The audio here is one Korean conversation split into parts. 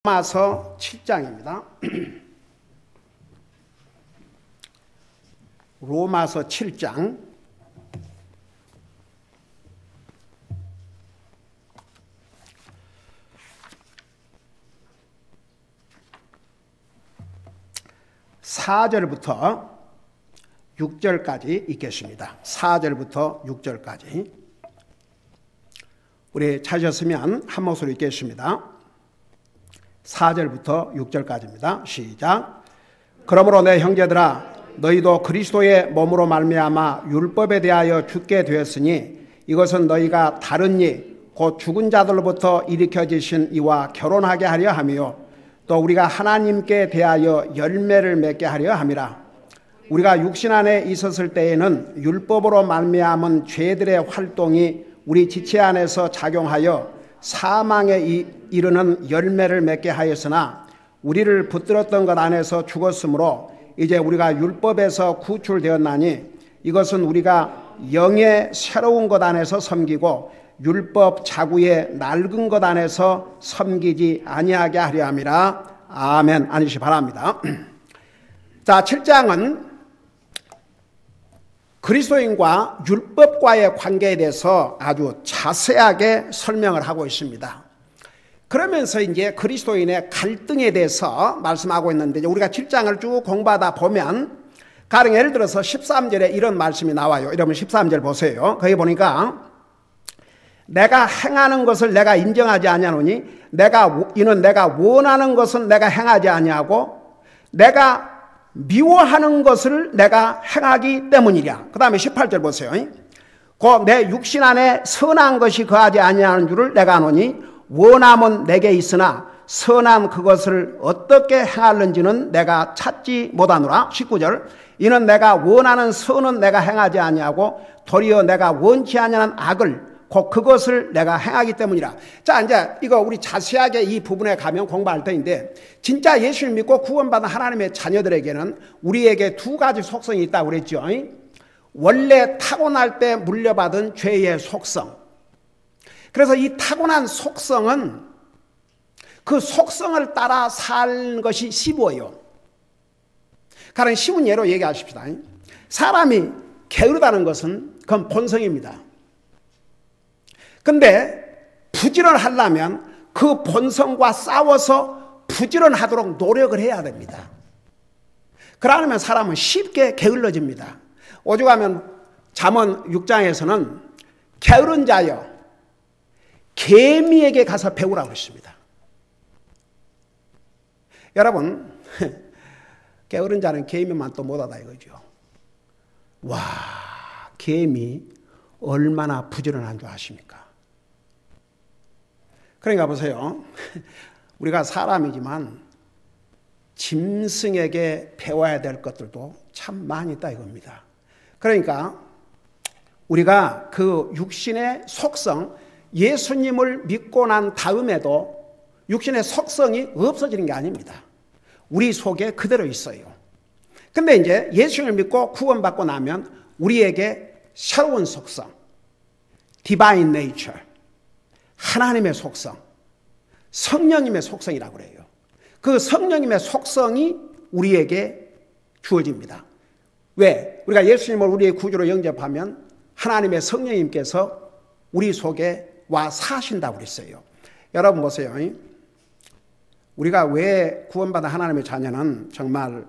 로마서 7장입니다. 로마서 7장 (4절부터) 6절까지 읽겠습니다. 4절부터 6절까지 우리 찾으셨으면 한 목소리 읽겠습니다. 4절부터 6절까지입니다. 시작. 그러므로 내 형제들아, 너희도 그리스도의 몸으로 말미암아 율법에 대하여 죽게 되었으니 이것은 너희가 다른 이 곧 죽은 자들로부터 일으켜지신 이와 결혼하게 하려 하며 또 우리가 하나님께 대하여 열매를 맺게 하려 함이라. 우리가 육신 안에 있었을 때에는 율법으로 말미암은 죄들의 활동이 우리 지체 안에서 작용하여 사망에 이르는 열매를 맺게 하였으나 우리를 붙들었던 것 안에서 죽었으므로 이제 우리가 율법에서 구출되었나니 이것은 우리가 영의 새로운 것 안에서 섬기고 율법 자구의 낡은 것 안에서 섬기지 아니하게 하려 함이라. 아멘. 앉으시 바랍니다. 자, 7장은 그리스도인과 율법과의 관계에 대해서 아주 자세하게 설명을 하고 있습니다. 그러면서 이제 그리스도인의 갈등에 대해서 말씀하고 있는데, 우리가 7장을 쭉 공부하다 보면 가령 예를 들어서 13절에 이런 말씀이 나와요. 여러분 13절 보세요. 거기 보니까 내가 행하는 것을 내가 인정하지 아니하노니 이는 내가 원하는 것은 내가 행하지 아니하고 내가 미워하는 것을 내가 행하기 때문이랴. 그 다음에 18절 보세요. 곧 내 육신 안에 선한 것이 거하지 아니하는 줄을 내가 아노니 원함은 내게 있으나 선한 그것을 어떻게 행하는지는 내가 찾지 못하노라. 19절. 이는 내가 원하는 선은 내가 행하지 아니하고 도리어 내가 원치 아니하는 악을 곧 그것을 내가 행하기 때문이라. 자, 이제 이거 우리 자세하게 이 부분에 가면 공부할 터인데, 진짜 예수를 믿고 구원받은 하나님의 자녀들에게는 우리에게 두 가지 속성이 있다고 그랬죠. 원래 타고날 때 물려받은 죄의 속성. 그래서 이 타고난 속성은 그 속성을 따라 살 것이 쉬워요. 가령 쉬운 예로 얘기하십시다. 사람이 게으르다는 것은 그건 본성입니다. 근데 부지런하려면 그 본성과 싸워서 부지런하도록 노력을 해야 됩니다. 그러면 사람은 쉽게 게을러집니다. 오죽하면 잠언 6장에서는 게으른 자여 개미에게 가서 배우라고 했습니다. 여러분, 게으른 자는 개미만 또 못하다 이거죠. 와, 개미 얼마나 부지런한 줄 아십니까? 그러니까 보세요. 우리가 사람이지만 짐승에게 배워야 될 것들도 참 많이 있다 이겁니다. 그러니까 우리가 그 육신의 속성, 예수님을 믿고 난 다음에도 육신의 속성이 없어지는 게 아닙니다. 우리 속에 그대로 있어요. 근데 이제 예수님을 믿고 구원받고 나면 우리에게 새로운 속성, Divine Nature, 하나님의 속성, 성령님의 속성이라고 그래요. 그 성령님의 속성이 우리에게 주어집니다. 왜? 우리가 예수님을 우리의 구주로 영접하면 하나님의 성령님께서 우리 속에 와 사신다고 그랬어요. 여러분 보세요. 우리가 왜 구원받은 하나님의 자녀는 정말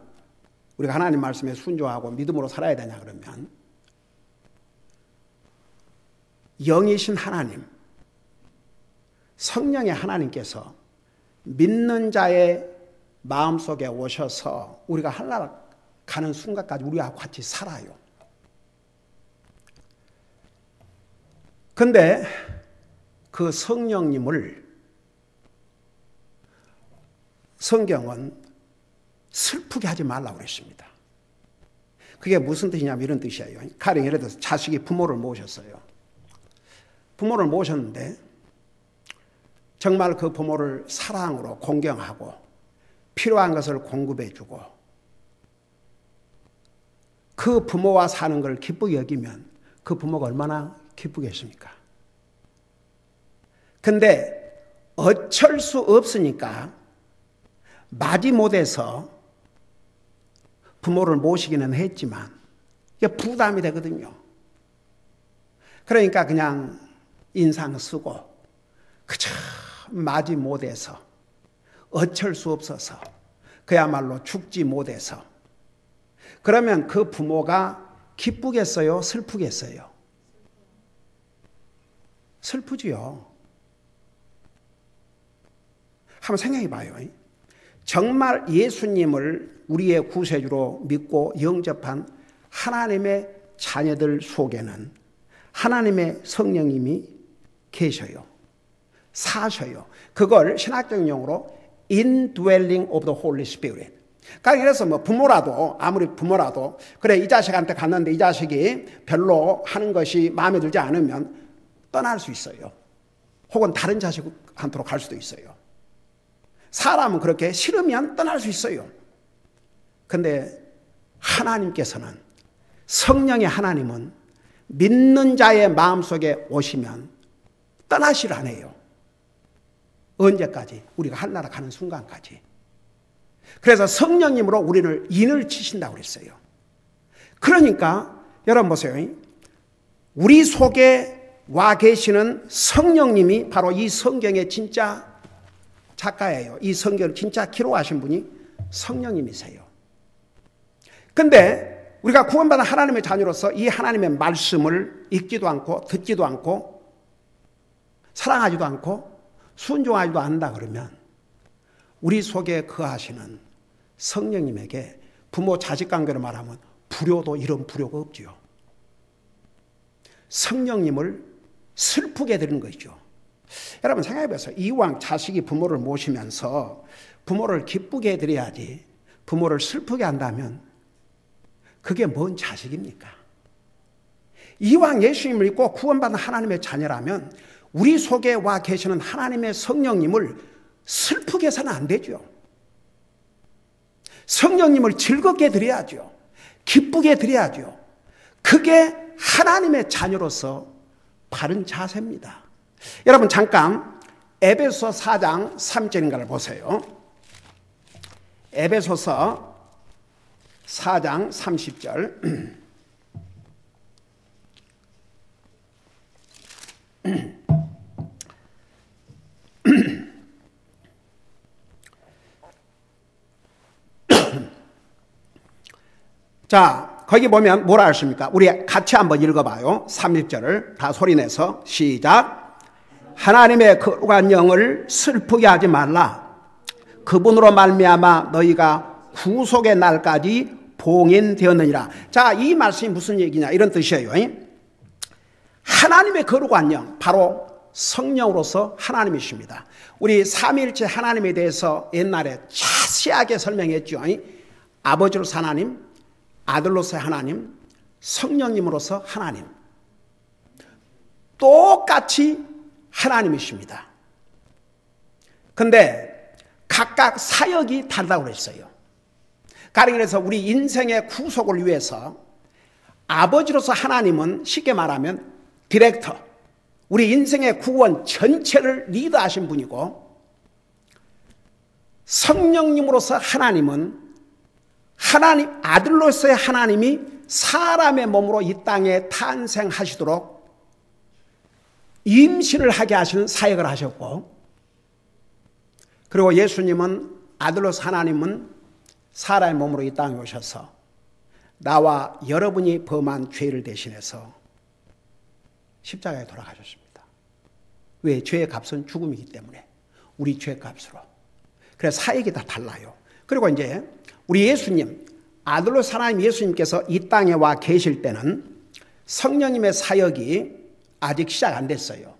우리가 하나님 말씀에 순종하고 믿음으로 살아야 되냐 그러면, 영이신 하나님, 성령의 하나님께서 믿는 자의 마음속에 오셔서 우리가 하늘나라 가는 순간까지 우리와 같이 살아요. 근데 그 성령님을 성경은 슬프게 하지 말라고 그랬습니다. 그게 무슨 뜻이냐면 이런 뜻이에요. 가령 예를 들어서 자식이 부모를 모셨어요. 부모를 모셨는데 정말 그 부모를 사랑으로 공경하고 필요한 것을 공급해주고 그 부모와 사는 걸 기쁘게 여기면 그 부모가 얼마나 기쁘겠습니까? 근데 어쩔 수 없으니까 마지못해서 부모를 모시기는 했지만 이게 부담이 되거든요. 그러니까 그냥 인상 쓰고 그저 마지못해서 어쩔 수 없어서 그야말로 죽지 못해서 그러면 그 부모가 기쁘겠어요? 슬프겠어요? 슬프지요. 한번 생각해 봐요. 정말 예수님을 우리의 구세주로 믿고 영접한 하나님의 자녀들 속에는 하나님의 성령님이 계셔요. 사셔요. 그걸 신학적 용어로 indwelling of the Holy Spirit. 그래서 뭐 부모라도 아무리 부모라도 그래 이 자식한테 갔는데 이 자식이 별로 하는 것이 마음에 들지 않으면 떠날 수 있어요. 혹은 다른 자식한테로 갈 수도 있어요. 사람은 그렇게 싫으면 떠날 수 있어요. 근데 하나님께서는 성령의 하나님은 믿는 자의 마음속에 오시면 떠나실 않아요. 언제까지? 우리가 하늘나라 가는 순간까지. 그래서 성령님으로 우리를 인을 치신다고 그랬어요. 그러니까 여러분 보세요. 우리 속에 와 계시는 성령님이 바로 이 성경의 진짜 작가예요. 이 성경을 진짜 기록하신 분이 성령님이세요. 근데 우리가 구원받은 하나님의 자녀로서 이 하나님의 말씀을 읽지도 않고 듣지도 않고 사랑하지도 않고 순종하지도 않는다 그러면 우리 속에 거하시는 성령님에게 부모 자식 관계로 말하면 불효도 이런 불효가 없지요. 성령님을 슬프게 되는 것이죠. 여러분 생각해 보세요. 이왕 자식이 부모를 모시면서 부모를 기쁘게 해드려야지 부모를 슬프게 한다면 그게 뭔 자식입니까? 이왕 예수님을 믿고 구원받은 하나님의 자녀라면 우리 속에 와 계시는 하나님의 성령님을 슬프게 해서는 안 되죠. 성령님을 즐겁게 드려야죠. 기쁘게 드려야죠. 그게 하나님의 자녀로서 바른 자세입니다. 여러분 잠깐 에베소 4장 3절인가를 보세요. 에베소서 4장 30절. 자, 거기 보면 뭐라 하십니까? 우리 같이 한번 읽어봐요. 30절을 다 소리내서 시작. 하나님의 거룩한 영을 슬프게 하지 말라. 그분으로 말미암아 너희가 구속의 날까지 봉인되었느니라. 자, 이 말씀이 무슨 얘기냐 이런 뜻이에요. 하나님의 거룩한 영, 바로 성령으로서 하나님이십니다. 우리 삼위일체 하나님에 대해서 옛날에 자세하게 설명했죠. 아버지로서 하나님, 아들로서 하나님, 성령님으로서 하나님. 똑같이 하나님이십니다. 근데 각각 사역이 다르다고 그랬어요. 가령해서 우리 인생의 구속을 위해서 아버지로서 하나님은 쉽게 말하면 디렉터, 우리 인생의 구원 전체를 리드하신 분이고, 성령님으로서 하나님은 하나님 아들로서의 하나님이 사람의 몸으로 이 땅에 탄생하시도록 임신을 하게 하시는 사역을 하셨고, 그리고 예수님은 아들로서 하나님은 사람의 몸으로 이 땅에 오셔서 나와 여러분이 범한 죄를 대신해서 십자가에 돌아가셨습니다. 왜? 죄의 값은 죽음이기 때문에 우리 죄의 값으로. 그래서 사역이 다 달라요. 그리고 이제 우리 예수님, 아들로서 하나님 예수님께서 이 땅에 와 계실 때는 성령님의 사역이 아직 시작 안 됐어요.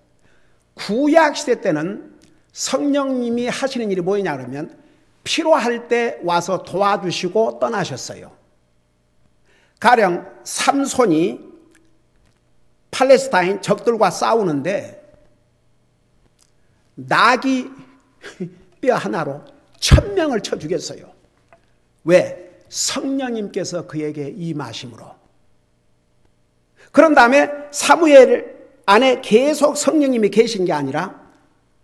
구약 시대 때는 성령님이 하시는 일이 뭐냐 그러면 필요할 때 와서 도와주시고 떠나셨어요. 가령 삼손이 팔레스타인 적들과 싸우는데 나귀 뼈 하나로 1000명을 쳐 죽였어요. 왜? 성령님께서 그에게 임하심으로. 그런 다음에 사무엘 안에 계속 성령님이 계신 게 아니라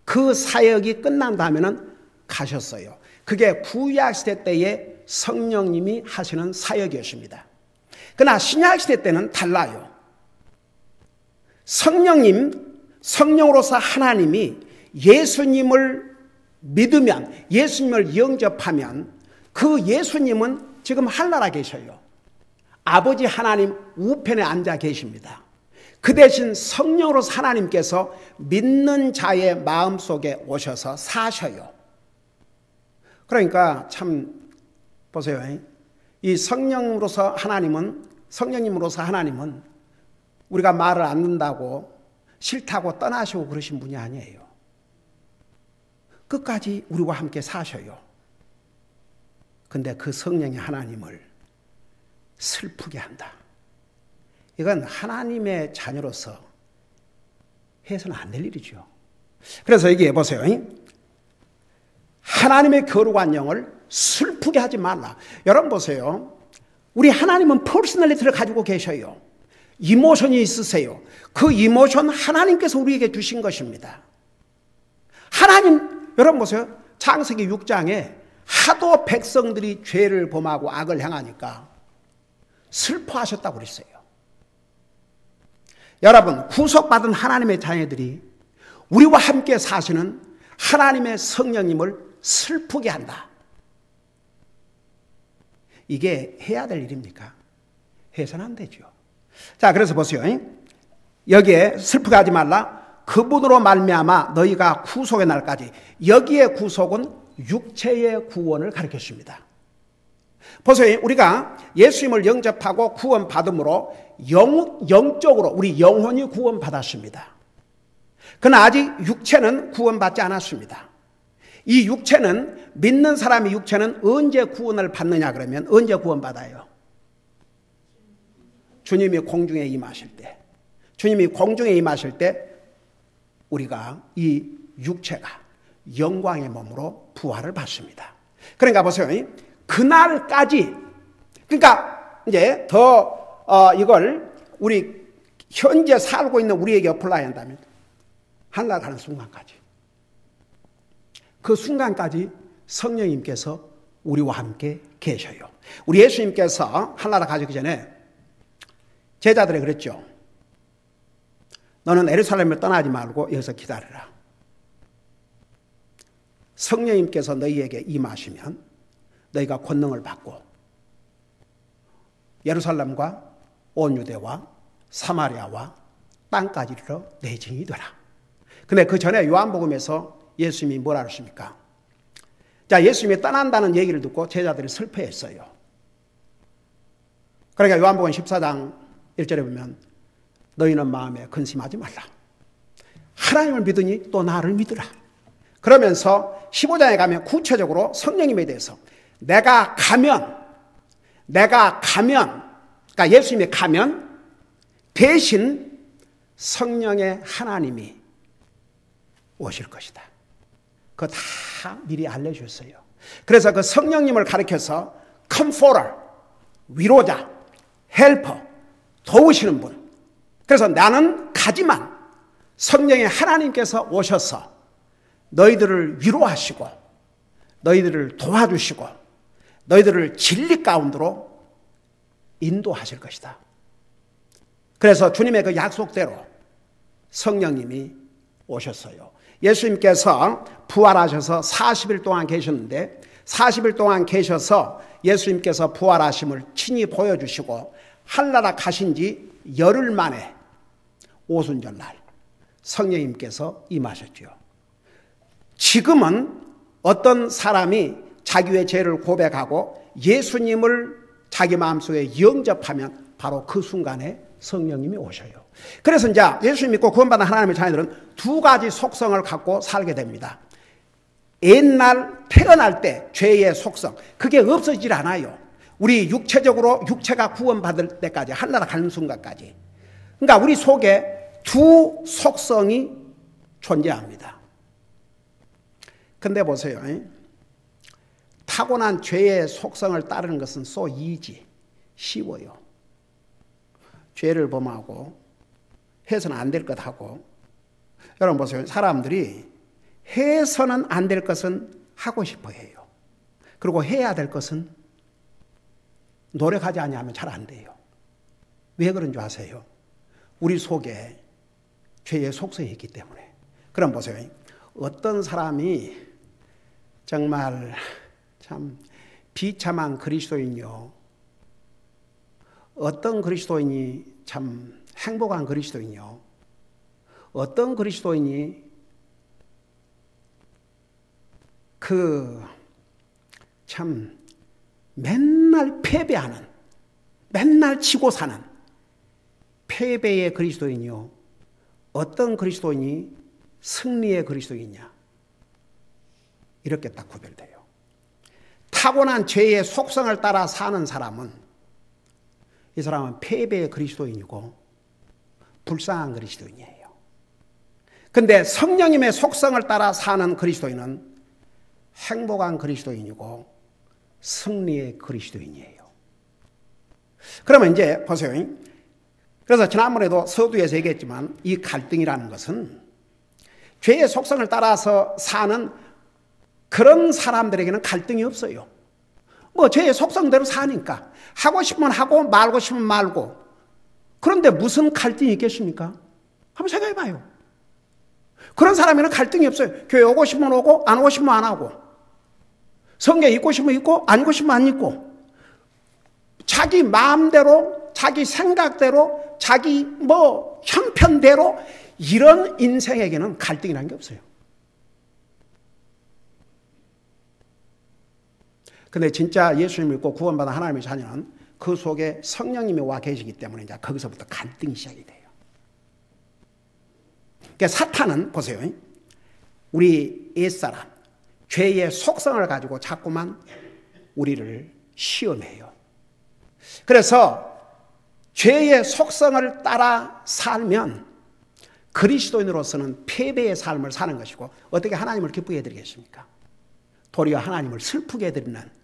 그 사역이 끝난 다음에는 가셨어요. 그게 구약시대 때의 성령님이 하시는 사역이었습니다. 그러나 신약시대 때는 달라요. 성령으로서 하나님이 예수님을 믿으면, 예수님을 영접하면 그 예수님은 지금 하늘나라 계셔요. 아버지 하나님 우편에 앉아 계십니다. 그 대신 성령으로서 하나님께서 믿는 자의 마음속에 오셔서 사셔요. 그러니까 참 보세요. 이 성령님으로서 하나님은 우리가 말을 안 듣는다고 싫다고 떠나시고 그러신 분이 아니에요. 끝까지 우리와 함께 사셔요. 근데 그 성령의 하나님을 슬프게 한다. 이건 하나님의 자녀로서 해서는 안 될 일이죠. 그래서 여기 보세요. 하나님의 거룩한 영을 슬프게 하지 말라. 여러분 보세요. 우리 하나님은 퍼스널리티를 가지고 계셔요. 이모션이 있으세요. 그 이모션 하나님께서 우리에게 주신 것입니다. 하나님, 여러분 보세요. 창세기 6장에 하도 백성들이 죄를 범하고 악을 행하니까 슬퍼하셨다고 그랬어요. 여러분, 구속받은 하나님의 자녀들이 우리와 함께 사시는 하나님의 성령님을 슬프게 한다. 이게 해야 될 일입니까? 해서는 안 되죠. 자, 그래서 보세요. 여기에 슬프게 하지 말라. 그분으로 말미암아 너희가 구속의 날까지. 여기에 구속은 육체의 구원을 가리켰습니다. 보세요. 우리가 예수님을 영접하고 구원받음으로 영적으로 우리 영혼이 구원받았습니다. 그러나 아직 육체는 구원받지 않았습니다. 이 육체는, 믿는 사람의 육체는 언제 구원을 받느냐 그러면 언제 구원받아요? 주님이 공중에 임하실 때. 주님이 공중에 임하실 때 우리가 이 육체가 영광의 몸으로 부활을 받습니다. 그러니까 보세요. 그날까지, 그러니까 이제 이걸 우리 현재 살고 있는 우리에게 어플라이 한다면 하늘나라 가는 순간까지, 그 순간까지 성령님께서 우리와 함께 계셔요. 우리 예수님께서 하늘나라 가시기 전에 제자들에게 그랬죠. 너는 예루살렘을 떠나지 말고 여기서 기다려라. 성령님께서 너희에게 임하시면 너희가 권능을 받고 예루살렘과 온 유대와 사마리아와 땅까지 이르러 내 증인이 되라. 근데 그 전에 요한복음에서 예수님이 뭐라 하십니까? 자, 예수님이 떠난다는 얘기를 듣고 제자들이 슬퍼했어요. 그러니까 요한복음 14장 1절에 보면 너희는 마음에 근심하지 말라. 하나님을 믿으니 또 나를 믿으라. 그러면서 15장에 가면 구체적으로 성령님에 대해서 내가 가면, 그러니까 예수님이 가면 대신 성령의 하나님이 오실 것이다. 그거 다 미리 알려주셨어요. 그래서 그 성령님을 가리켜서 컴포터, 위로자, 헬퍼, 도우시는 분. 그래서 나는 가지만 성령의 하나님께서 오셔서 너희들을 위로하시고 너희들을 도와주시고 너희들을 진리 가운데로 인도하실 것이다. 그래서 주님의 그 약속대로 성령님이 오셨어요. 예수님께서 부활하셔서 40일 동안 계셨는데 40일 동안 계셔서 예수님께서 부활하심을 친히 보여주시고 하늘나라 가신 지 열흘 만에 오순절날 성령님께서 임하셨죠. 지금은 어떤 사람이 자기의 죄를 고백하고 예수님을 자기 마음속에 영접하면 바로 그 순간에 성령님이 오셔요. 그래서 이제 예수님 믿고 구원받은 하나님의 자녀들은 두 가지 속성을 갖고 살게 됩니다. 옛날 태어날 때 죄의 속성, 그게 없어지질 않아요. 우리 육체적으로 육체가 구원받을 때까지, 하늘나라 가는 순간까지. 그러니까 우리 속에 두 속성이 존재합니다. 근데 보세요. 타고난 죄의 속성을 따르는 것은 so easy, 쉬워요. 죄를 범하고 해서는 안 될 것 하고. 여러분 보세요. 사람들이 해서는 안 될 것은 하고 싶어 해요. 그리고 해야 될 것은 노력하지 않으면 잘 안 돼요. 왜 그런 줄 아세요? 우리 속에 죄의 속성이 있기 때문에. 그럼 보세요. 어떤 사람이 정말 참 비참한 그리스도인이요, 어떤 그리스도인이 참 행복한 그리스도인이요, 어떤 그리스도인이 참 맨날 패배하는, 맨날 지고 사는 패배의 그리스도인이요, 어떤 그리스도인이 승리의 그리스도인이냐, 이렇게 딱 구별돼요. 타고난 죄의 속성을 따라 사는 사람은, 이 사람은 패배의 그리스도인이고 불쌍한 그리스도인이에요. 근데 성령님의 속성을 따라 사는 그리스도인은 행복한 그리스도인이고 승리의 그리스도인이에요. 그러면 이제 보세요. 그래서 지난번에도 서두에서 얘기했지만 이 갈등이라는 것은 죄의 속성을 따라서 사는 그런 사람들에게는 갈등이 없어요. 뭐 죄의 속성대로 사니까 하고 싶으면 하고 말고 싶으면 말고. 그런데 무슨 갈등이 있겠습니까? 한번 생각해 봐요. 그런 사람에게는 갈등이 없어요. 교회 오고 싶으면 오고 안 오고 싶으면 안 하고, 성경 읽고 싶으면 읽고 안 읽고 싶으면 안 읽고, 자기 마음대로 자기 생각대로 자기 형편대로 이런 인생에게는 갈등이라는 게 없어요. 근데 진짜 예수님 믿고 구원받은 하나님의 자녀는 그 속에 성령님이 와 계시기 때문에 이제 거기서부터 갈등이 시작이 돼요. 그러니까 사탄은 보세요. 우리 옛사람, 죄의 속성을 가지고 자꾸만 우리를 시험해요. 그래서 죄의 속성을 따라 살면 그리스도인으로서는 패배의 삶을 사는 것이고, 어떻게 하나님을 기쁘게 해드리겠습니까? 도리어 하나님을 슬프게 해드리는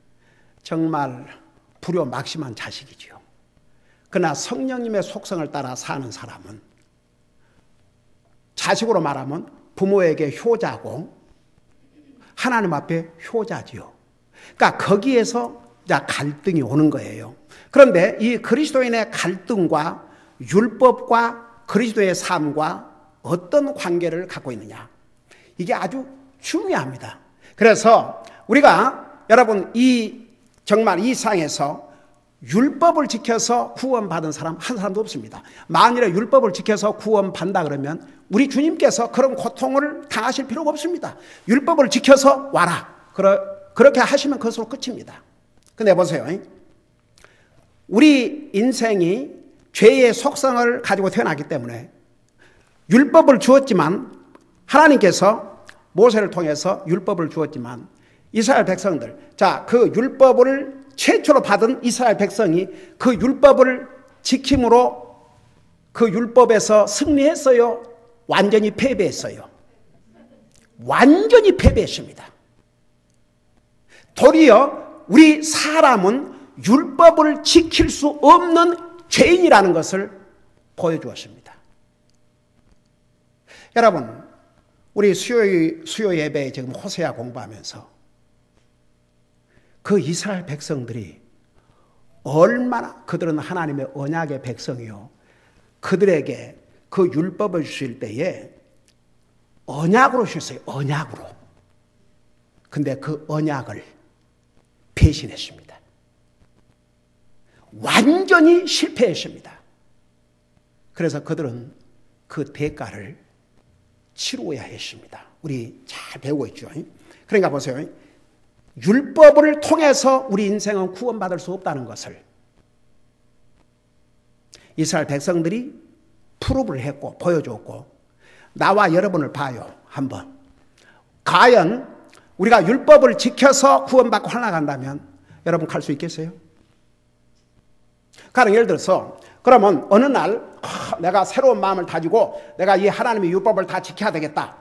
정말 불효막심한 자식이지요. 그러나 성령님의 속성을 따라 사는 사람은 자식으로 말하면 부모에게 효자고 하나님 앞에 효자지요. 그러니까 거기에서 갈등이 오는 거예요. 그런데 이 그리스도인의 갈등과 율법과 그리스도의 삶과 어떤 관계를 갖고 있느냐, 이게 아주 중요합니다. 그래서 우리가 여러분 정말 이 세상에서 율법을 지켜서 구원받은 사람 한 사람도 없습니다. 만일에 율법을 지켜서 구원받는다 그러면 우리 주님께서 그런 고통을 당하실 필요가 없습니다. 율법을 지켜서 와라, 그렇게 하시면 그것으로 끝입니다. 근데 보세요. 우리 인생이 죄의 속성을 가지고 태어나기 때문에 율법을 주었지만, 하나님께서 모세를 통해서 율법을 주었지만 이스라엘 백성들, 그 율법을 최초로 받은 이스라엘 백성이 그 율법을 지킴으로 그 율법에서 승리했어요? 완전히 패배했어요? 완전히 패배했습니다. 도리어 우리 사람은 율법을 지킬 수 없는 죄인이라는 것을 보여주었습니다. 여러분, 우리 수요 예배에 지금 호세아 공부하면서 그 이스라엘 백성들이 얼마나, 그들은 하나님의 언약의 백성이요, 그들에게 그 율법을 주실 때에 언약으로 주셨어요. 언약으로. 근데 그 언약을 배신했습니다. 완전히 실패했습니다. 그래서 그들은 그 대가를 치루어야 했습니다. 우리 잘 배우고 있죠. 그러니까 보세요. 율법을 통해서 우리 인생은 구원받을 수 없다는 것을 이스라엘 백성들이 프루브를 했고 보여줬고, 나와 여러분을 봐요. 한번 과연 우리가 율법을 지켜서 구원받고 살아간다면 여러분 갈 수 있겠어요? 가령 예를 들어서 그러면 어느 날 내가 새로운 마음을 가지고 내가 이 하나님의 율법을 다 지켜야 되겠다,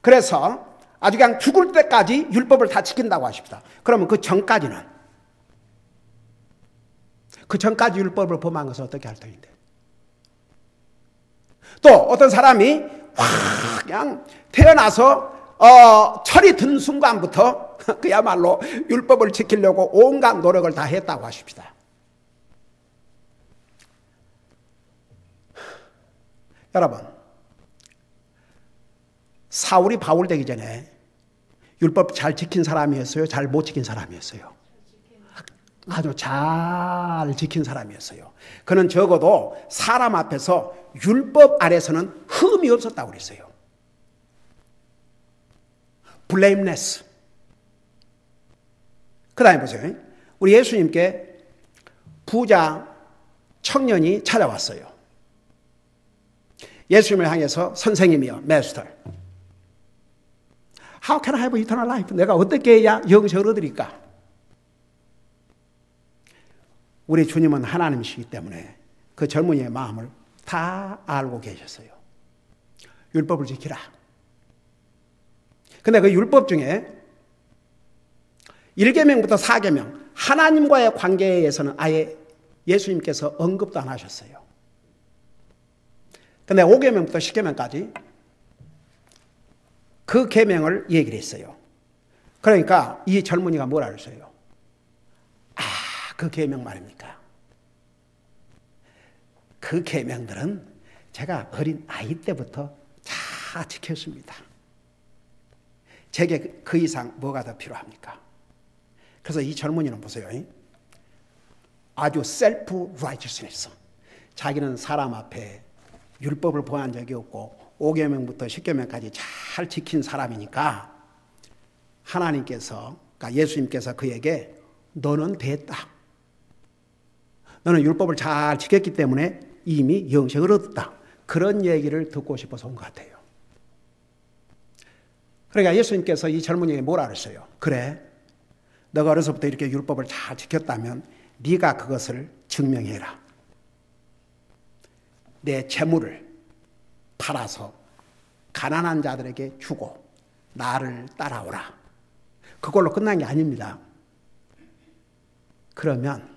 그래서 아주 그냥 죽을 때까지 율법을 다 지킨다고 하십시다. 그러면 그 전까지 율법을 범한 것은 어떻게 할 터인데? 또 어떤 사람이 그냥 태어나서 철이 든 순간부터 그야말로 율법을 지키려고 온갖 노력을 다 했다고 하십니다. 여러분, 사울이 바울 되기 전에 율법 잘 지킨 사람이었어요? 잘 못 지킨 사람이었어요? 아주 잘 지킨 사람이었어요. 그는 적어도 사람 앞에서 율법 아래서는 흠이 없었다고 그랬어요. blameless. 그 다음에 보세요. 우리 예수님께 부자 청년이 찾아왔어요. 예수님을 향해서 선생님이요, Master, How can I have eternal life? 내가 어떻게 해야 영생을 얻으리까? 우리 주님은 하나님이시기 때문에 그 젊은이의 마음을 다 알고 계셨어요. 율법을 지키라. 근데 그 율법 중에 1계명부터 4계명, 하나님과의 관계에서는 아예 예수님께서 언급도 안 하셨어요. 근데 5계명부터 10계명까지 그 계명을 얘기를 했어요. 그러니까 이 젊은이가 뭐라 그랬어요? 아, 그 계명 말입니까? 그 계명들은 제가 어린 아이 때부터 다 지켰습니다. 제게 그 이상 뭐가 더 필요합니까? 그래서 이 젊은이는 보세요. 아주 셀프 라이처스니스. 자기는 사람 앞에 율법을 범한 적이 없고 5계명부터 10계명까지 잘 지킨 사람이니까 하나님께서, 그러니까 예수님께서 그에게 너는 됐다. 너는 율법을 잘 지켰기 때문에 이미 영생을 얻었다. 그런 얘기를 듣고 싶어서 온 것 같아요. 그러니까 예수님께서 이 젊은이에게 뭐라 그랬어요? 그래, 너가 어려서부터 이렇게 율법을 잘 지켰다면 네가 그것을 증명해라. 내 재물을 팔아서 가난한 자들에게 주고 나를 따라오라. 그걸로 끝난 게 아닙니다. 그러면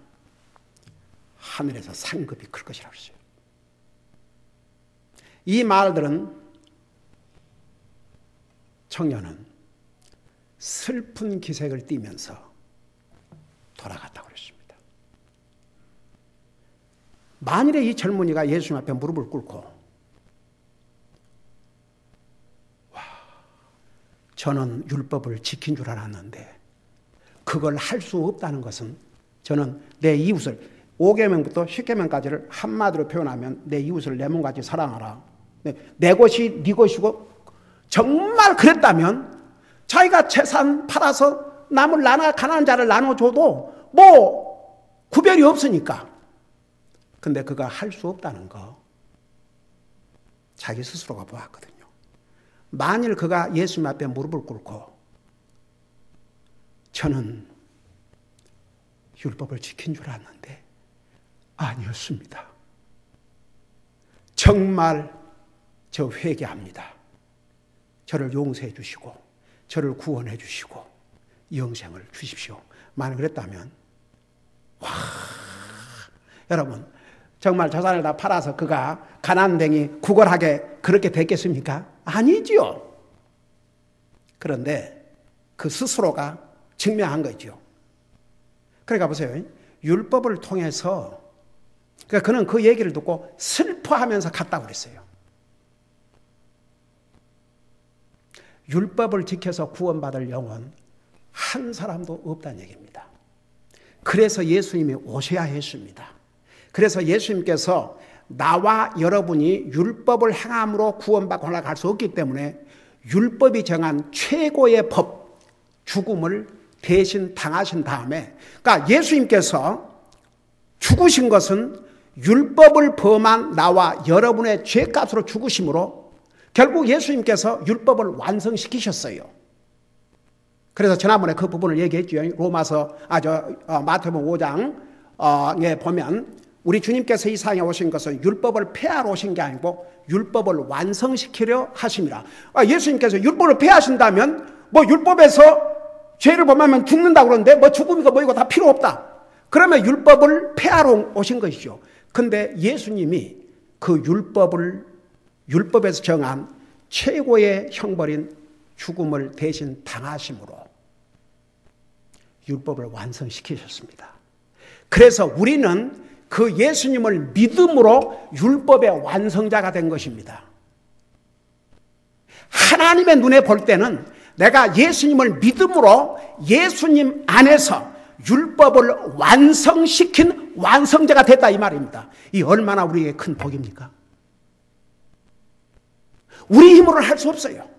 하늘에서 상급이 클 것이라고 했어요. 이 말들은 청년은 슬픈 기색을 띠면서 돌아갔다고 그랬습니다. 만일에 이 젊은이가 예수님 앞에 무릎을 꿇고 저는 율법을 지킨 줄 알았는데 그걸 할 수 없다는 것은 저는 내 이웃을 5계명부터 10계명까지를 한마디로 표현하면 내 이웃을 내 몸같이 사랑하라. 내 것이 네 것이고 정말 그랬다면 자기가 재산 팔아서 남을 가난한 자를 나눠줘도 뭐 구별이 없으니까. 근데 그가 할 수 없다는 거 자기 스스로가 보았거든요. 만일 그가 예수님 앞에 무릎을 꿇고 저는 율법을 지킨 줄 알았는데 아니었습니다. 정말 저 회개합니다. 저를 용서해 주시고 저를 구원해 주시고 영생을 주십시오. 만약 그랬다면 여러분 정말 재산을 다 팔아서 그가 가난뱅이 구걸하게 그렇게 됐겠습니까? 아니지요. 그런데 그 스스로가 증명한 거죠. 그러니까 보세요. 율법을 통해서 그러니까 그는 그 얘기를 듣고 슬퍼하면서 갔다고 그랬어요. 율법을 지켜서 구원받을 영혼 한 사람도 없다는 얘기입니다. 그래서 예수님이 오셔야 했습니다. 그래서 예수님께서 나와 여러분이 율법을 행함으로 구원받고 올라갈 수 없기 때문에 율법이 정한 최고의 법, 죽음을 대신 당하신 다음에, 그러니까 예수님께서 죽으신 것은 율법을 범한 나와 여러분의 죄값으로 죽으심으로 결국 예수님께서 율법을 완성시키셨어요. 그래서 지난번에 그 부분을 얘기했죠. 마태복음 5장에 보면 우리 주님께서 이 세상에 오신 것은 율법을 폐하러 오신 게 아니고 율법을 완성시키려 하심이라. 예수님께서 율법을 폐하신다면 뭐 율법에서 죄를 범하면 죽는다고 그러는데 뭐 죽음이고 뭐이고 다 필요 없다. 그러면 율법을 폐하러 오신 것이죠. 근데 예수님이 그 율법에서 정한 최고의 형벌인 죽음을 대신 당하심으로 율법을 완성시키셨습니다. 그래서 우리는 그 예수님을 믿음으로 율법의 완성자가 된 것입니다. 하나님의 눈에 볼 때는 내가 예수님을 믿음으로 예수님 안에서 율법을 완성시킨 완성자가 됐다 이 말입니다. 이 얼마나 우리에게 큰 복입니까? 우리 힘으로는 할 수 없어요.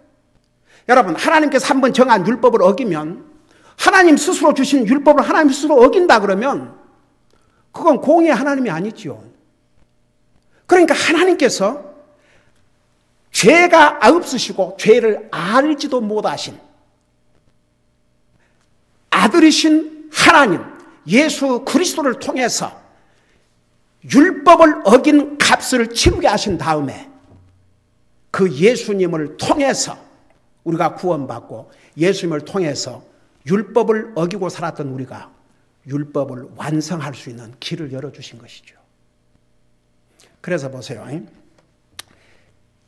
여러분, 하나님께서 한번 정한 율법을 어기면, 하나님 스스로 주신 율법을 하나님 스스로 어긴다 그러면 그건 공의 하나님이 아니지요. 그러니까 하나님께서 죄가 없으시고 죄를 알지도 못하신 아들이신 하나님 예수 그리스도를 통해서 율법을 어긴 값을 치르게 하신 다음에 그 예수님을 통해서 우리가 구원받고 예수님을 통해서 율법을 어기고 살았던 우리가 율법을 완성할 수 있는 길을 열어주신 것이죠. 그래서 보세요.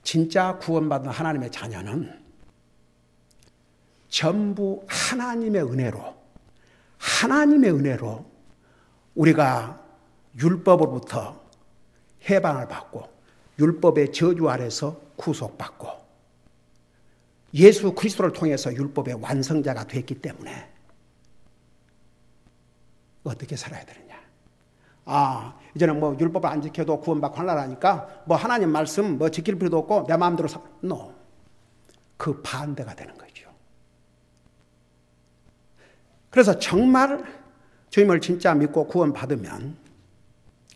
진짜 구원받은 하나님의 자녀는 전부 하나님의 은혜로 우리가 율법으로부터 해방을 받고 율법의 저주 아래서 구속받고 예수 그리스도를 통해서 율법의 완성자가 됐기 때문에 어떻게 살아야 되느냐. 이제는 뭐 율법을 안 지켜도 구원받고 하려니까 뭐 하나님 말씀 뭐 지킬 필요도 없고 내 마음대로 그 반대가 되는 거죠. 그래서 정말 주님을 진짜 믿고 구원받으면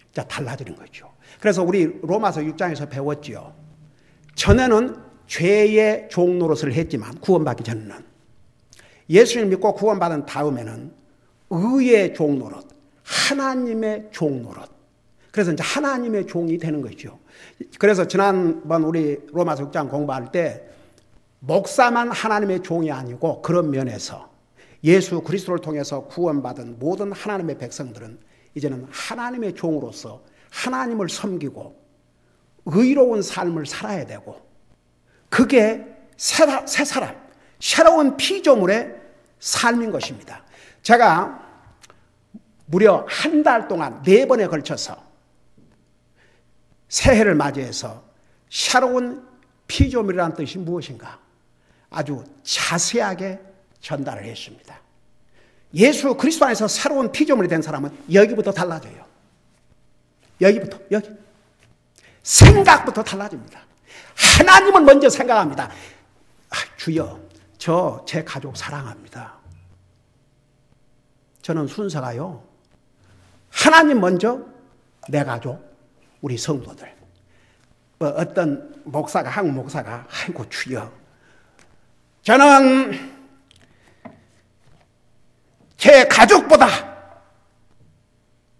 진짜 달라지는 거죠. 그래서 우리 로마서 6장에서 배웠지요. 전에는 죄의 종 노릇을 했지만 구원받기 전에는 예수님을 믿고 구원받은 다음에는 의의 종 노릇, 하나님의 종 노릇. 그래서 이제 하나님의 종이 되는 거죠. 그래서 지난번 우리 로마서 6장 공부할 때 목사만 하나님의 종이 아니고 그런 면에서 예수 그리스도를 통해서 구원받은 모든 하나님의 백성들은 이제는 하나님의 종으로서 하나님을 섬기고 의로운 삶을 살아야 되고 그게 새 사람, 새로운 피조물의 삶인 것입니다. 제가 무려 한 달 동안 4번에 걸쳐서 새해를 맞이해서 새로운 피조물이라는 뜻이 무엇인가 아주 자세하게 전달을 했습니다. 예수 그리스도 안에서 새로운 피조물이 된 사람은 여기부터 달라져요. 여기 생각부터 달라집니다. 하나님은 먼저 생각합니다. 주여, 저 제 가족 사랑합니다. 저는 순서가요, 하나님 먼저, 내 가족, 우리 성도들. 어떤 목사가, 한국 목사가, 아이고 주여, 저는 제 가족보다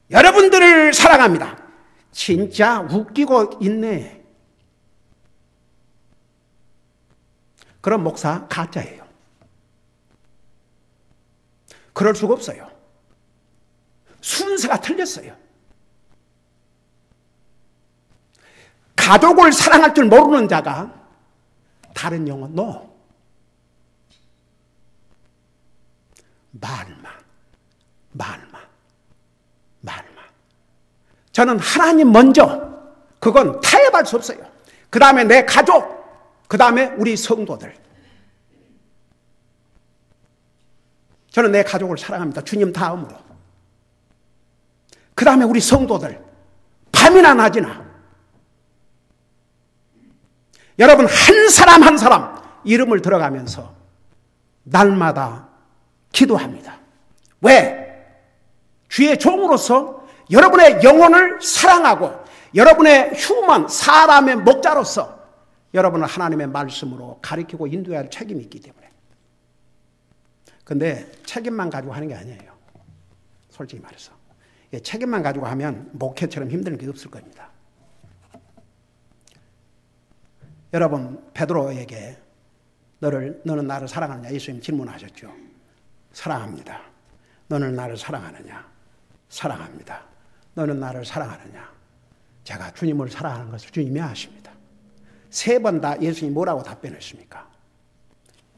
여러분들을 사랑합니다. 진짜 웃기고 있네. 그런 목사 가짜예요. 그럴 수가 없어요. 순서가 틀렸어요. 가족을 사랑할 줄 모르는 자가 다른 영혼 말만. 저는 하나님 먼저, 그건 타협할 수 없어요. 그 다음에 내 가족, 그 다음에 우리 성도들. 저는 내 가족을 사랑합니다. 주님 다음으로. 그 다음에 우리 성도들. 밤이나 낮이나. 여러분, 한 사람 한 사람 이름을 들어가면서 날마다 기도합니다. 왜? 주의 종으로서 여러분의 영혼을 사랑하고 여러분의 사람의 목자로서 여러분을 하나님의 말씀으로 가리키고 인도해야 할 책임이 있기 때문에. 근데 책임만 가지고 하는 게 아니에요. 솔직히 말해서. 책임만 가지고 하면 목회처럼 힘든 게 없을 겁니다. 여러분, 베드로에게 너는 나를 사랑하느냐? 예수님 질문하셨죠. 사랑합니다. 너는 나를 사랑하느냐? 사랑합니다. 너는 나를 사랑하느냐? 제가 주님을 사랑하는 것을 주님이 아십니다. 3번 다 예수님이 뭐라고 답변했습니까?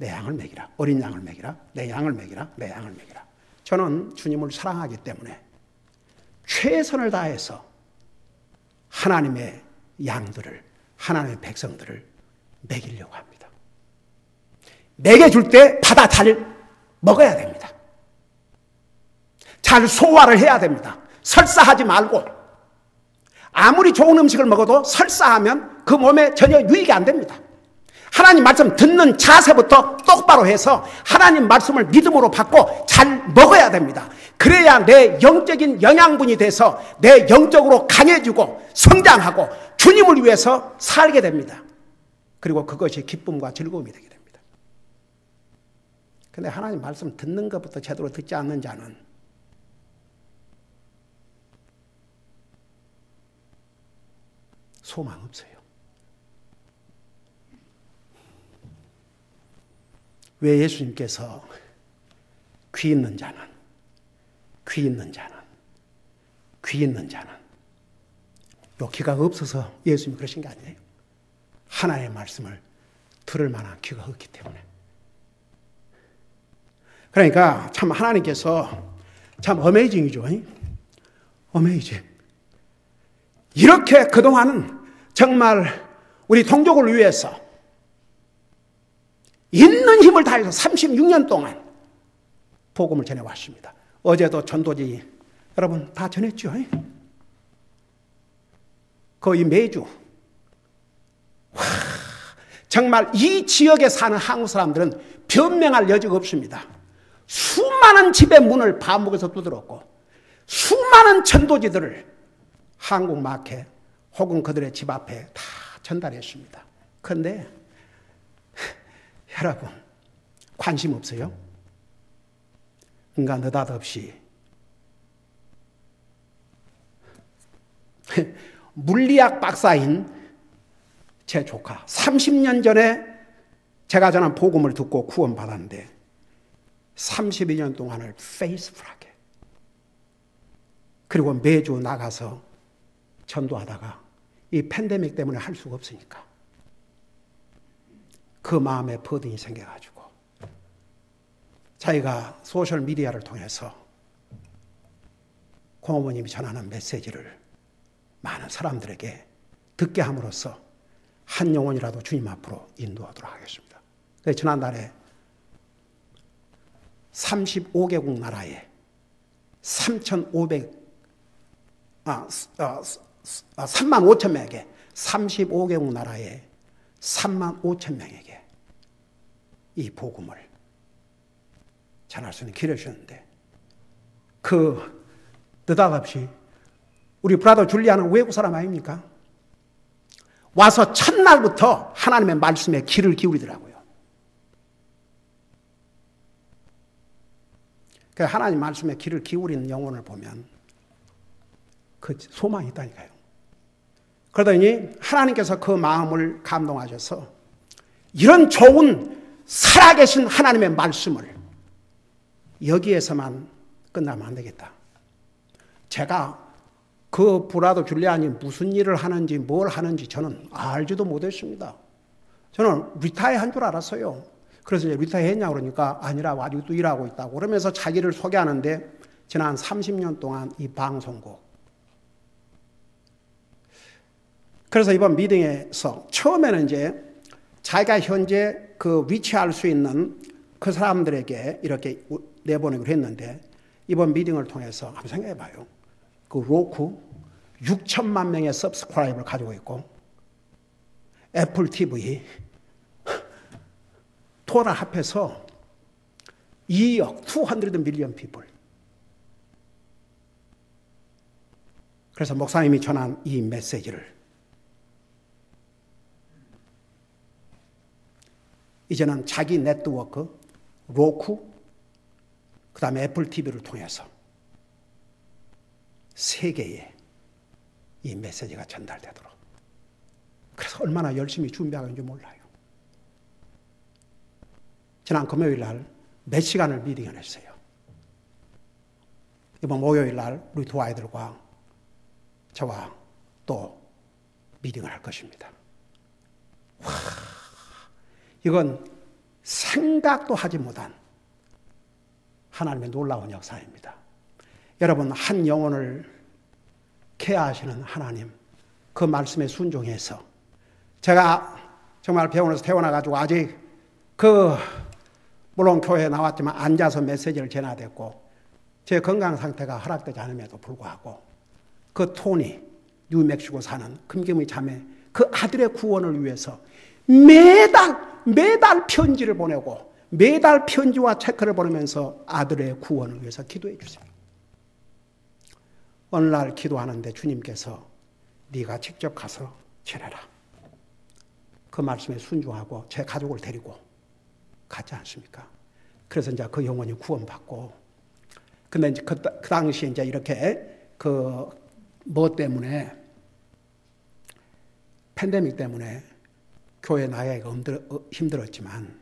내 양을 먹이라. 어린 양을 먹이라. 내 양을 먹이라. 내 양을 먹이라. 저는 주님을 사랑하기 때문에 최선을 다해서 하나님의 양들을, 하나님의 백성들을 먹이려고 합니다. 먹여줄 때 받아 잘 먹어야 됩니다. 잘 소화를 해야 됩니다. 설사하지 말고, 아무리 좋은 음식을 먹어도 설사하면 그 몸에 전혀 유익이 안 됩니다. 하나님 말씀 듣는 자세부터 똑바로 해서 하나님 말씀을 믿음으로 받고 잘 먹어야 됩니다. 그래야 내 영적인 영양분이 돼서 내 영적으로 강해지고 성장하고 주님을 위해서 살게 됩니다. 그리고 그것이 기쁨과 즐거움이 되게 됩니다. 그런데 하나님 말씀 듣는 것부터 제대로 듣지 않는 자는 소망 없어요. 왜 예수님께서 귀 있는 자는, 귀 있는 자는, 귀 있는 자는, 요 귀가 없어서 예수님이 그러신 게 아니에요. 하나님의 말씀을 들을 만한 귀가 없기 때문에. 그러니까 참 하나님께서 참 어메이징이죠. 어메이징. 이렇게 그동안은 정말 우리 동족을 위해서 있는 힘을 다해서 36년 동안 복음을 전해왔습니다. 어제도 전도지 여러분 다 전했죠? 거의 매주. 정말 이 지역에 사는 한국 사람들은 변명할 여지가 없습니다. 수많은 집의 문을 반복해서 두드렸고 수많은 전도지들을 한국 마켓 혹은 그들의 집 앞에 다 전달했습니다. 그런데 여러분 관심 없어요? 그러니까 느닷없이 물리학 박사인 제 조카 30년 전에 제가 전한 복음을 듣고 구원받았는데 32년 동안을 페이스풀하게 그리고 매주 나가서 전도하다가 이 팬데믹 때문에 할 수가 없으니까 그 마음에 버든이 생겨가지고 자기가 소셜미디어를 통해서 공어머님이 전하는 메시지를 많은 사람들에게 듣게 함으로써 한 영혼이라도 주님 앞으로 인도하도록 하겠습니다. 그래서 지난달에 35개국 나라에 3만 5천 명에게 35개국 나라에 3만 5천 명에게 이 복음을 전할 수 있는 기회를 주셨는데 그 느닷없이 우리 브라더 줄리아는 외국 사람 아닙니까? 와서 첫날부터 하나님의 말씀에 귀를 기울이더라고요. 하나님 말씀에 귀를 기울이는 영혼을 보면 그 소망이 있다니까요. 그러더니 하나님께서 그 마음을 감동하셔서 이런 좋은 살아계신 하나님의 말씀을 여기에서만 끝나면 안 되겠다. 제가 그 브라더 줄리안이 무슨 일을 하는지 뭘 하는지 저는 알지도 못했습니다. 저는 리타이어 한 줄 알았어요. 그래서 이제 리타이어 했냐고 그러니까 아니라고 아직도 일하고 있다고 그러면서 자기를 소개하는데 지난 30년 동안 이 방송국 그래서 이번 미팅에서 처음에는 이제 자기가 현재 그 위치할 수 있는 그 사람들에게 이렇게 내보내기로 했는데 이번 미팅을 통해서 한번 생각해 봐요. 그 로쿠 6천만 명의 서브스크라이버를 가지고 있고 애플 TV 토탈 합해서 2억 200 밀리언 피플. 그래서 목사님이 전한 이 메시지를 이제는 자기 네트워크 로쿠 그 다음에 애플 TV를 통해서 세계에 이 메시지가 전달되도록 그래서 얼마나 열심히 준비하고 있는지 몰라요. 지난 금요일 날 몇 시간을 미팅을 했어요. 이번 목요일 날 우리 두 아이들과 저와 또 미팅을 할 것입니다. 와, 이건 생각도 하지 못한 하나님의 놀라운 역사입니다. 여러분, 한 영혼을 케어하시는 하나님, 그 말씀에 순종해서 제가 정말 병원에서 태어나가지고 아직 물론 교회에 나왔지만 앉아서 메시지를 전해야 됐고 제 건강 상태가 허락되지 않음에도 불구하고 그 토니, 뉴멕시코 사는 금금의 자매 그 아들의 구원을 위해서 매달 편지를 보내고 매달 편지와 체크를 보내면서 아들의 구원을 위해서 기도해 주세요. 어느 날 기도하는데 주님께서 네가 직접 가서 전해라. 그 말씀에 순종하고 제 가족을 데리고 가지 않습니까? 그래서 이제 그 영혼이 구원받고 근데 이제 그 당시에 이제 이렇게 뭐 때문에 팬데믹 때문에 교회 나가기가 힘들었지만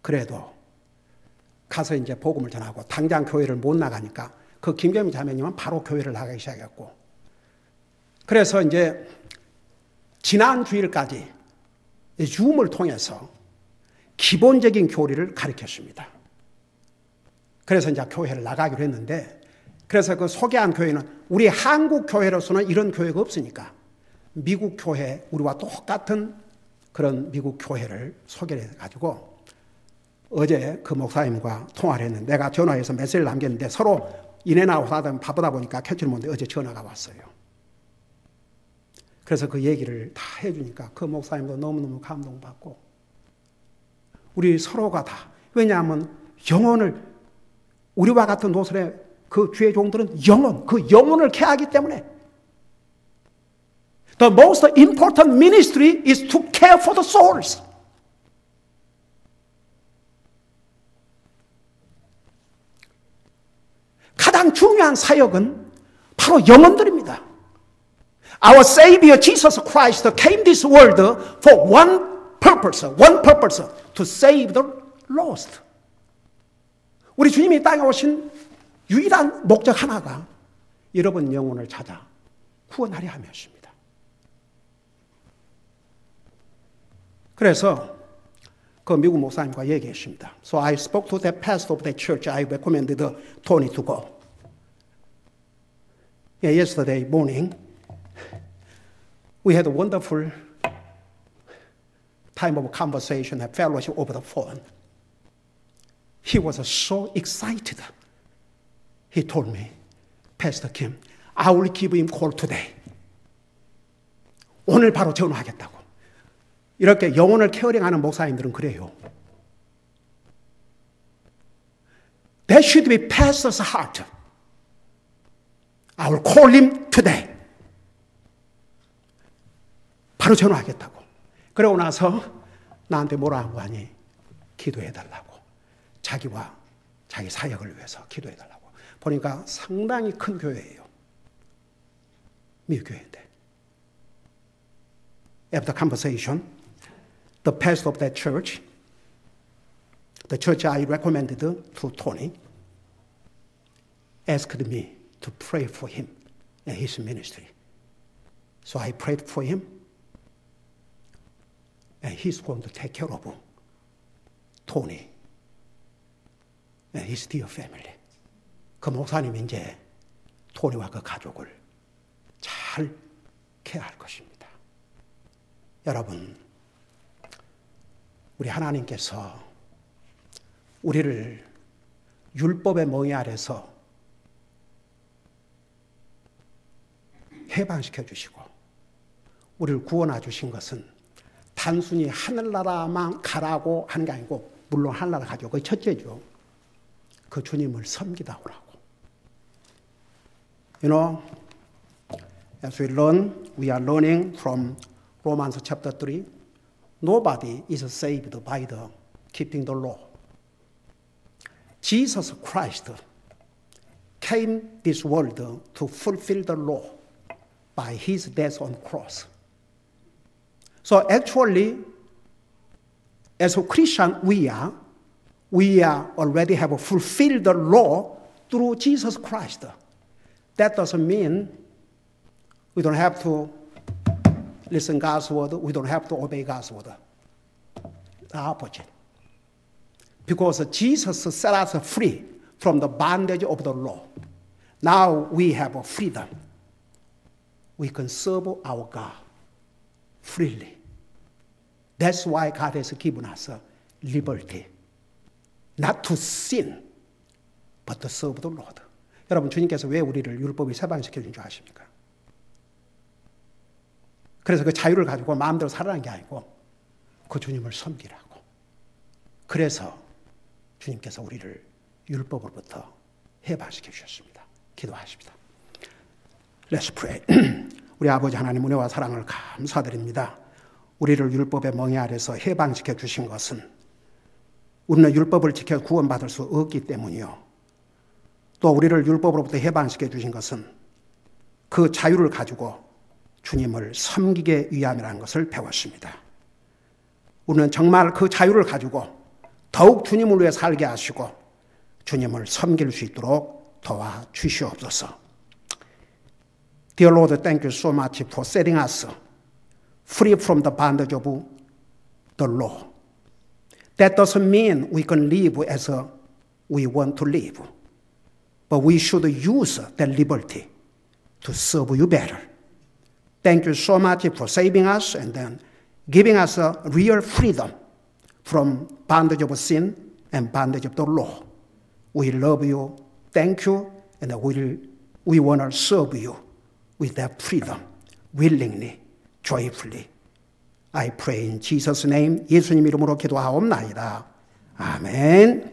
그래도 가서 이제 복음을 전하고 당장 교회를 못 나가니까 그 김경미 자매님은 바로 교회를 나가기 시작했고 그래서 이제 지난 주일까지 줌을 통해서 기본적인 교리를 가르쳤습니다. 그래서 이제 교회를 나가기로 했는데 그래서 그 소개한 교회는 우리 한국 교회로서는 이런 교회가 없으니까 미국 교회, 우리와 똑같은 그런 미국 교회를 소개를 해가지고 어제 그 목사님과 통화를 했는데 내가 전화해서 메시지를 남겼는데 서로 인해나고 하다 바쁘다 보니까 켜지를 못했는데 어제 전화가 왔어요. 그래서 그 얘기를 다 해주니까 그 목사님도 너무너무 감동받고 우리 서로가 다 왜냐하면 영혼을 우리와 같은 노선의 그 주의 종들은 그 영혼을 케어하기 때문에 The most important ministry is to care for the souls. 가장 중요한 사역은 바로 영혼들입니다. Our Savior Jesus Christ came this world for one purpose, to save the lost. 우리 주님이 땅에 오신 유일한 목적 하나가 여러분 영혼을 찾아 구원하려 함이었습니다. 그래서 그 미국 목사님과 얘기했습니다. So I spoke to the pastor of the church. I recommended Tony to go. Yesterday morning, we had a wonderful time of conversation and fellowship over the phone. He was so excited. He told me, Pastor Kim, I will give him a call today. 오늘 바로 전화하겠다고. 이렇게 영혼을 케어링하는 목사님들은 그래요. That should be pastor's heart. I will call him today. 바로 전화하겠다고. 그러고 나서 나한테 뭐라고 하니? 기도해달라고. 자기와 자기 사역을 위해서 기도해달라고. 보니까 상당히 큰 교회예요. 미국 교회인데. After conversation, the pastor of that church, the church I recommended to Tony, asked me to pray for him and his ministry. So I prayed for him, and he's going to take care of Tony and his dear family. 그 목사님이 이제 토니와 그 가족을 잘 케어할 것입니다. 여러분, 우리 하나님께서 우리를 율법의 멍에 아래서 해방시켜 주시고 우리를 구원해 주신 것은 단순히 하늘나라만 가라고 하는 게 아니고 물론 하늘나라 가죠. 그게 첫째죠. 그 주님을 섬기다 오라고. You know, as we are learning from Romans chapter 3, nobody is saved by the keeping the law. Jesus Christ came this world to fulfill the law by his death on the cross. So actually, as a Christian, we already have fulfilled the law through Jesus Christ. That doesn't mean we don't have to listen God's word, we don't have to obey God's word. The opposite. Because Jesus set us free from the bondage of the law. Now we have freedom. We can serve our God freely. That's why God has given us liberty. Not to sin, but to serve the Lord. 여러분, 주님께서 왜 우리를 율법이 세방시켜준 줄 아십니까? 그래서 그 자유를 가지고 마음대로 살아가는 게 아니고 그 주님을 섬기라고. 그래서 주님께서 우리를 율법으로부터 해방시켜 주셨습니다. 기도하십니다. Let's pray. 우리 아버지 하나님 은혜와 사랑을 감사드립니다. 우리를 율법의 멍에 아래서 해방시켜 주신 것은 우리는 율법을 지켜 구원받을 수 없기 때문이요. 또 우리를 율법으로부터 해방시켜 주신 것은 그 자유를 가지고 주님을 섬기기 위함이라는 것을 배웠습니다. 우리는 정말 그 자유를 가지고 더욱 주님을 위해 살게 하시고 주님을 섬길 수 있도록 도와주시옵소서. Dear Lord, thank you so much for setting us free from the bondage of the law. That doesn't mean we can live as we want to live. But we should use that liberty to serve you better. Thank you so much for saving us and then giving us a real freedom from bondage of sin and bondage of the law. We love you. Thank you. And we want to serve you with that freedom, willingly, joyfully. I pray in Jesus' name, 예수님 이름으로 기도하옵나이다. 아멘.